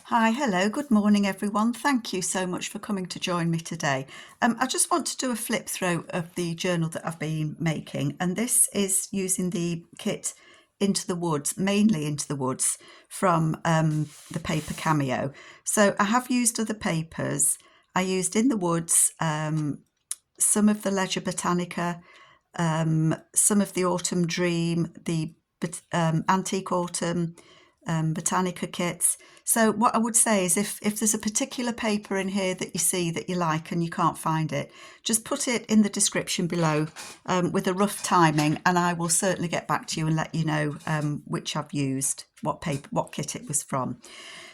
Hi, hello, good morning everyone. Thank you so much for coming to join me today. I just want to do a flip through of the journal that I've been making, and this is using the kit Into the Woods, mainly Into the Woods, from the paper Cameo. So I have used other papers. I used In the Woods, some of the Leisure Botanica, some of the Autumn Dream, the Antique Autumn, Botanica kits. So what I would say is if there's a particular paper in here that you see that you like and you can't find it, just put it in the description below with a rough timing, and I will certainly get back to you and let you know which I've used, what kit it was from.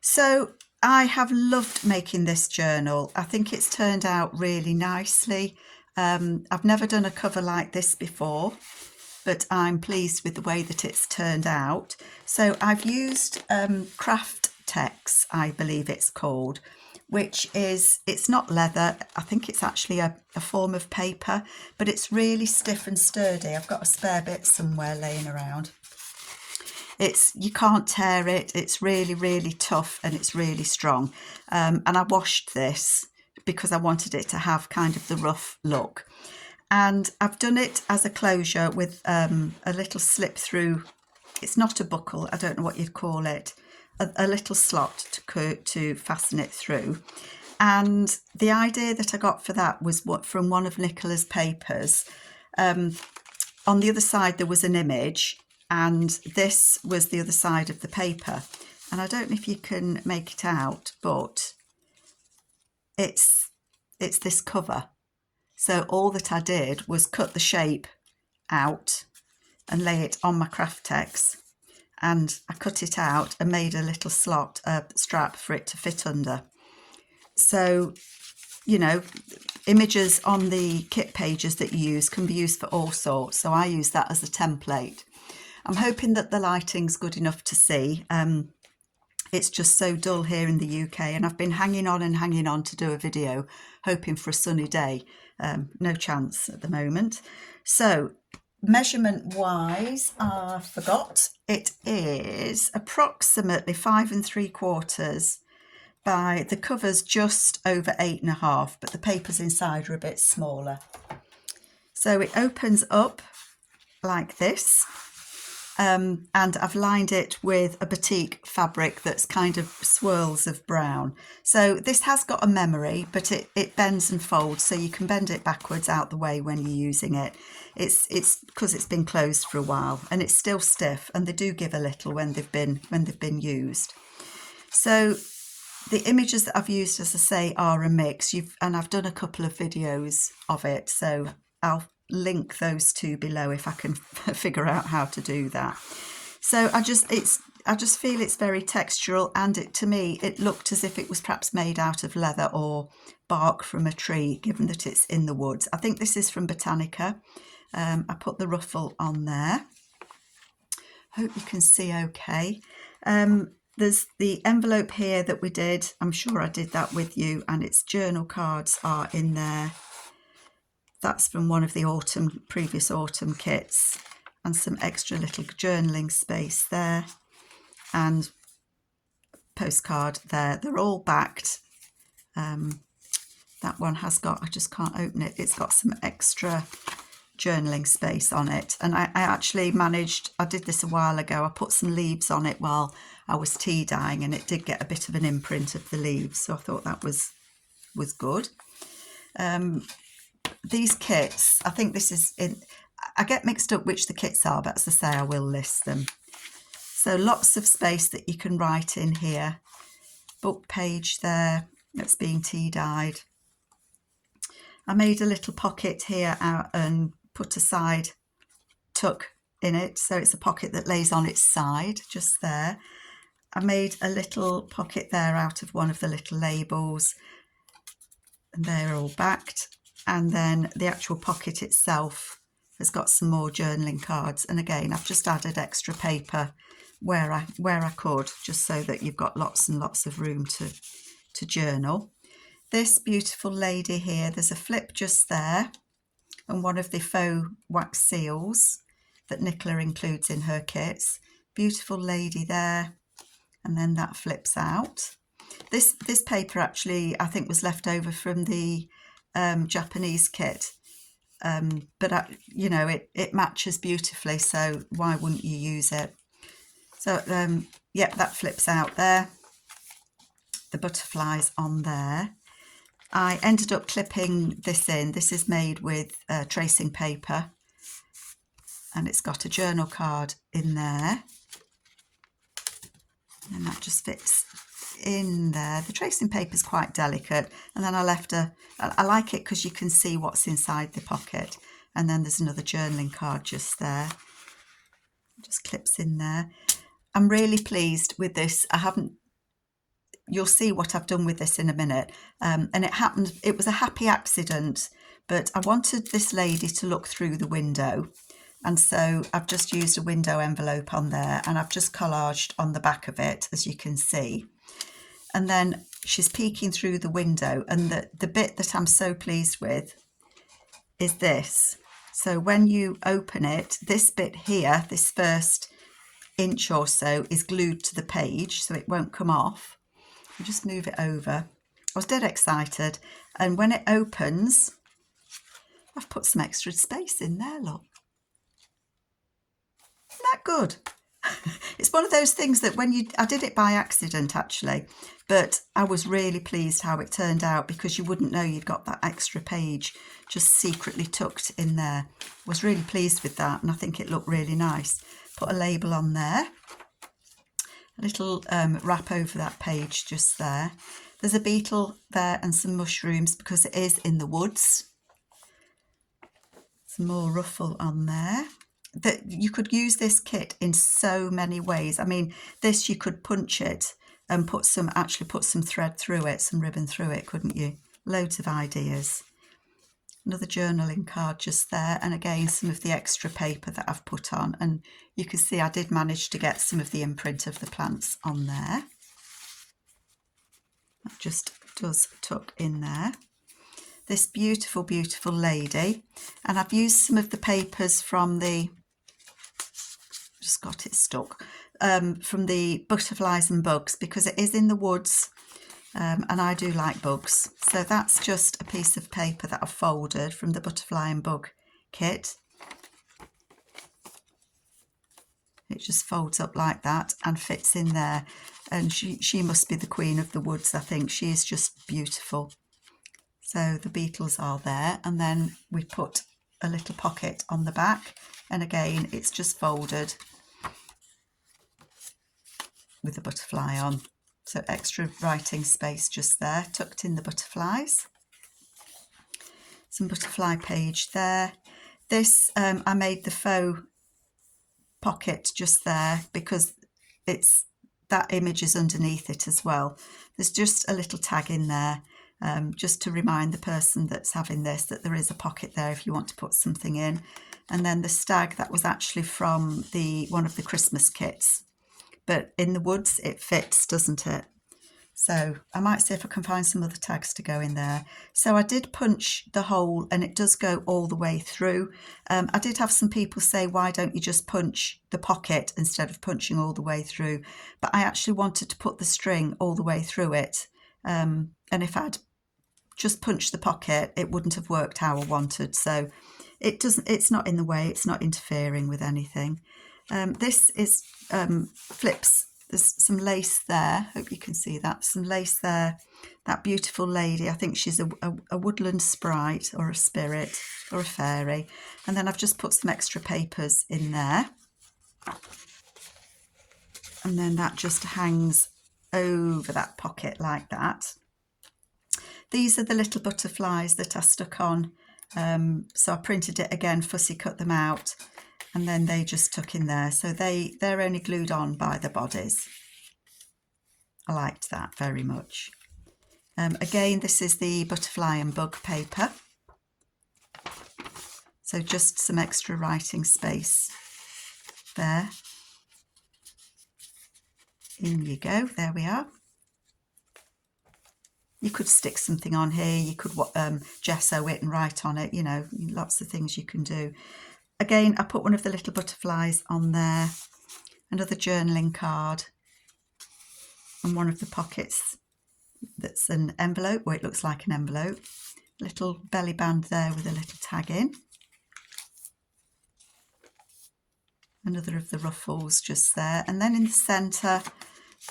So I have loved making this journal. I think it's turned out really nicely. I've never done a cover like this before, but I'm pleased with the way that it's turned out. So I've used Craft Tex, I believe it's called, which is, it's not leather. I think it's actually a form of paper, but it's really stiff and sturdy. I've got a spare bit somewhere laying around. You can't tear it. It's really, really tough and it's really strong. And I washed this because I wanted it to have kind of the rough look. And I've done it as a closure with a little slip through. It's not a buckle, I don't know what you'd call it, a little slot to fasten it through. And the idea that I got for that was from one of Nicola's papers. On the other side there was an image, and this was the other side of the paper. And I don't know if you can make it out, but it's this cover. So all that I did was cut the shape out and lay it on my Craft Tex, and I cut it out and made a little slot, strap for it to fit under. So, you know, images on the kit pages that you use can be used for all sorts. So I use that as a template. I'm hoping that the lighting's good enough to see. It's just so dull here in the UK, and I've been hanging on to do a video, hoping for a sunny day. No chance at the moment. So measurement wise, I forgot. It is approximately 5 3/4 by, the cover's just over 8 1/2, but the papers inside are a bit smaller. So it opens up like this. And I've lined it with a batik fabric that's kind of swirls of brown. So this has got a memory, but it bends and folds, so you can bend it backwards out the way when you're using it. It's because it's been closed for a while, and it's still stiff, and they do give a little when they've been used. So the images that I've used, as I say, are a mix. And I've done a couple of videos of it, so I'll link those two below if I can figure out how to do that. So I just feel it's very textural, and to me it looked as if it was perhaps made out of leather or bark from a tree, given that it's in the woods. I think this is from Botanica. I put the ruffle on there. Hope you can see okay. There's the envelope here that we did. I'm sure I did that with you, and its journal cards are in there. That's from one of the previous autumn kits, and some extra little journaling space there, and postcard there. They're all backed. That one has got, I just can't open it, it's got some extra journaling space on it. And I actually managed, I did this a while ago, I put some leaves on it while I was tea dyeing, and it did get a bit of an imprint of the leaves, so I thought that was good. These kits, I think this is in, I get mixed up which the kits are, but as I say, I will list them. So lots of space that you can write in here. Book page there that's being tea dyed. I made a little pocket here out and put a side tuck in it, so it's a pocket that lays on its side just there. I made a little pocket there out of one of the little labels, and they're all backed. And then the actual pocket itself has got some more journaling cards. And again, I've just added extra paper where I could, just so that you've got lots and lots of room to journal. This beautiful lady here, there's a flip just there, and one of the faux wax seals that Nicola includes in her kits. Beautiful lady there, and then that flips out. This paper actually I think was left over from the Japanese kit, but you know, it matches beautifully, so why wouldn't you use it? So yep, that flips out there, the butterflies on there. I ended up clipping this in. This is made with tracing paper, and it's got a journal card in there, and that just fits in there. The tracing paper is quite delicate, and then I left I like it because you can see what's inside the pocket, and then there's another journaling card just there. It just clips in there. I'm really pleased with this. You'll see what I've done with this in a minute. And it was a happy accident, but I wanted this lady to look through the window. And so I've just used a window envelope on there, and I've just collaged on the back of it, as you can see. And then she's peeking through the window, and the bit that I'm so pleased with is this. So when you open it, this bit here, this first inch or so, is glued to the page, so it won't come off. You just move it over. I was dead excited, and when it opens, I've put some extra space in there, look. Isn't that good? It's one of those things that I did it by accident actually, but I was really pleased how it turned out, because you wouldn't know you'd got that extra page just secretly tucked in there. I was really pleased with that, and I think it looked really nice. Put a label on there. A little wrap over that page just there. There's a beetle there and some mushrooms because it is in the woods. Some more ruffle on there. You could use this kit in so many ways. I mean, this you could punch it and actually put some thread through it, some ribbon through it, couldn't you? Loads of ideas. Another journaling card just there, and again some of the extra paper that I've put on, and you can see I did manage to get some of the imprint of the plants on there. That just does tuck in there. This beautiful, beautiful lady, and I've used some of the papers from just got it stuck, from the Butterflies and Bugs, because it is in the woods. And I do like bugs. So that's just a piece of paper that I've folded from the Butterfly and Bug kit. It just folds up like that and fits in there. And she must be the queen of the woods, I think. She is just beautiful. So the beetles are there. And then we put a little pocket on the back. And again, it's just folded with a butterfly on. So extra writing space just there, tucked in the butterflies. Some butterfly page there. This, I made the faux pocket just there because that image is underneath it as well. There's just a little tag in there, just to remind the person that's having this that there is a pocket there if you want to put something in. And then the stag, that was actually from one of the Christmas kits. But in the woods it fits, doesn't it? So I might see if I can find some other tags to go in there. So I did punch the hole, and it does go all the way through. I did have some people say, why don't you just punch the pocket instead of punching all the way through? But I actually wanted to put the string all the way through it. And if I'd just punched the pocket, it wouldn't have worked how I wanted. So it's not in the way, it's not interfering with anything. This is flips. There's some lace there. Hope you can see that. Some lace there. That beautiful lady. I think she's a woodland sprite or a spirit or a fairy. And then I've just put some extra papers in there. And then that just hangs over that pocket like that. These are the little butterflies that I stuck on. So I printed it again, fussy cut them out. And then they just tuck in there. So they're only glued on by the bodies. I liked that very much. Again, this is the Butterfly and Bug paper. So just some extra writing space there. In you go. There we are. You could stick something on here. You could gesso it and write on it. You know, lots of things you can do. Again, I put one of the little butterflies on there, another journaling card, and one of the pockets that's an envelope, or it looks like an envelope. Little belly band there with a little tag in. Another of the ruffles just there. And then in the centre,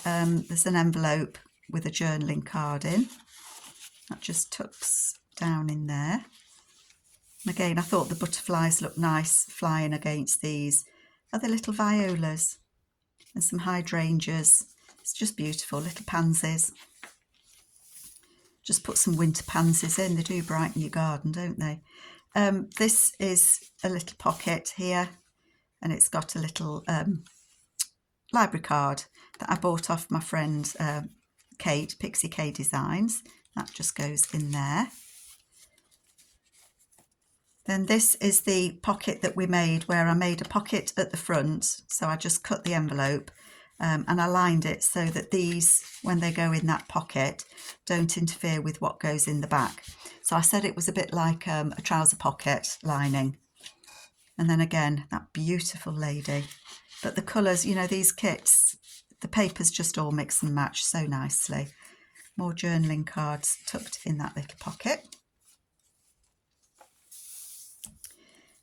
there's an envelope with a journaling card in. That just tucks down in there. And again, I thought the butterflies look nice flying against these. Other little violas and some hydrangeas. It's just beautiful, little pansies. Just put some winter pansies in. They do brighten your garden, don't they? This is a little pocket here, and it's got a little library card that I bought off my friend Kate, Pixie K Designs. That just goes in there. Then this is the pocket that we made, where I made a pocket at the front. So I just cut the envelope and I lined it so that these, when they go in that pocket, don't interfere with what goes in the back. So I said it was a bit like a trouser pocket lining. And then again, that beautiful lady. But the colours, you know, these kits, the papers just all mix and match so nicely. More journaling cards tucked in that little pocket.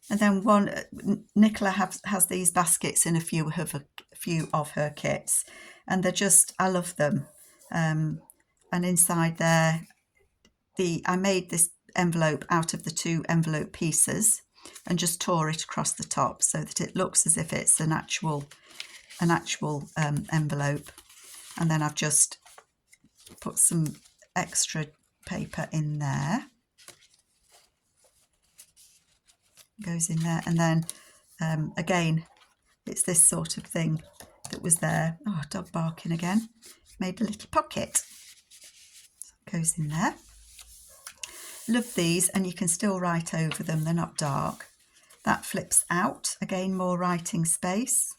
And then Nicola has these baskets in a few of her kits, and they're just, I love them. And inside there, I made this envelope out of the 2 envelope pieces and just tore it across the top so that it looks as if it's an actual envelope. And then I've just put some extra paper in there. Goes in there, and then again, it's this sort of thing that was there. Oh, dog barking again. Made a little pocket. Goes in there. Love these, and you can still write over them. They're not dark. That flips out. Again, more writing space.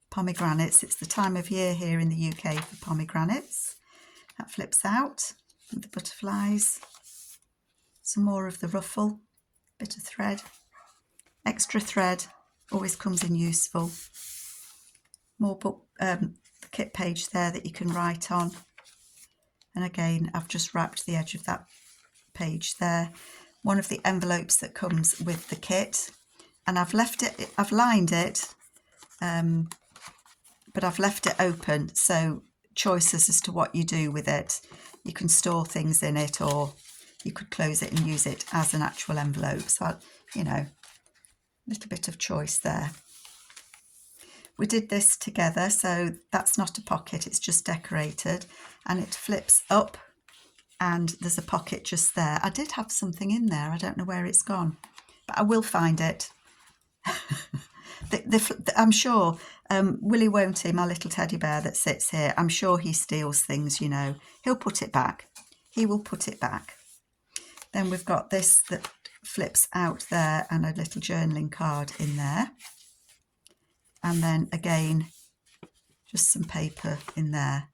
Pomegranates. It's the time of year here in the UK for pomegranates. That flips out. And the butterflies. Some more of the ruffle. Bit of thread. Extra thread always comes in useful. More book, the kit page there that you can write on. And again, I've just wrapped the edge of that page there. One of the envelopes that comes with the kit, and I've lined it, but I've left it open. So choices as to what you do with it. You can store things in it, or you could close it and use it as an actual envelope. So, you know, little bit of choice there. We did this together, so that's not a pocket, it's just decorated, and it flips up and there's a pocket just there. I did have something in there, I don't know where it's gone, but I will find it. I'm sure Willie, won't he, my little teddy bear that sits here, I'm sure he steals things, you know. He'll put it back. He will put it back. Then we've got this that flips out there, and a little journaling card in there. And then again, just some paper in there.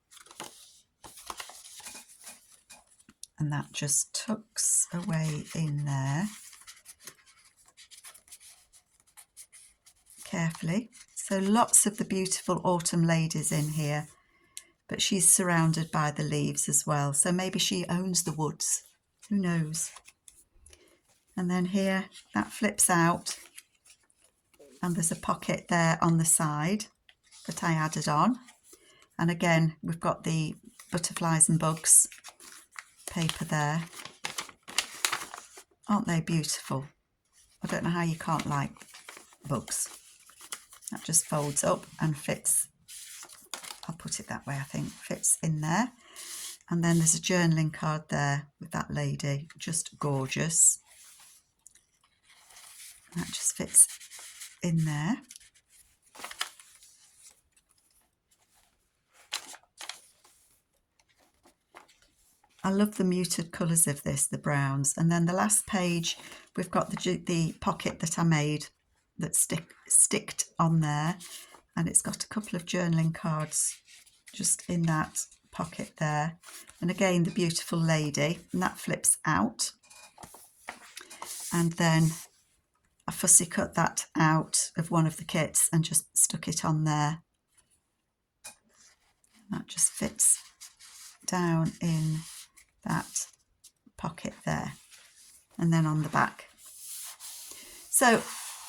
And that just tucks away in there. Carefully. So lots of the beautiful autumn ladies in here, but she's surrounded by the leaves as well. So maybe she owns the woods. Who knows? And then here, that flips out, and there's a pocket there on the side that I added on. And again, we've got the butterflies and bugs paper there. Aren't they beautiful? I don't know how you can't like bugs. That just folds up and fits. I'll put it that way, I think. Fits in there. And then there's a journaling card there with that lady. Just gorgeous. That just fits in there. I love the muted colours of this, the browns. And then the last page, we've got the pocket that I made that sticked on there. And it's got a couple of journaling cards just in that pocket there. And again, the beautiful lady, and that flips out. And then I fussy cut that out of one of the kits and just stuck it on there. That just fits down in that pocket there, and then on the back. So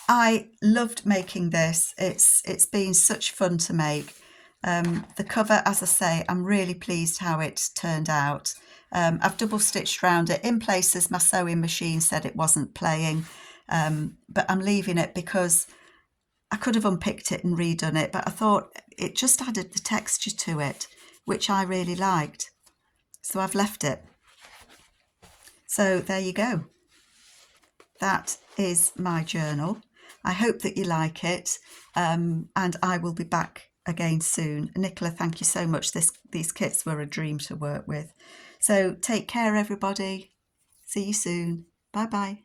I loved making this. It's been such fun to make. The cover, as I say, I'm really pleased how it turned out. I've double stitched around it. In places my sewing machine said it wasn't playing, but I'm leaving it because I could have unpicked it and redone it, but I thought it just added the texture to it, which I really liked. So I've left it. So there you go. That is my journal. I hope that you like it, and I will be back again soon. Nicola, thank you so much. These kits were a dream to work with. So take care, everybody. See you soon. Bye bye.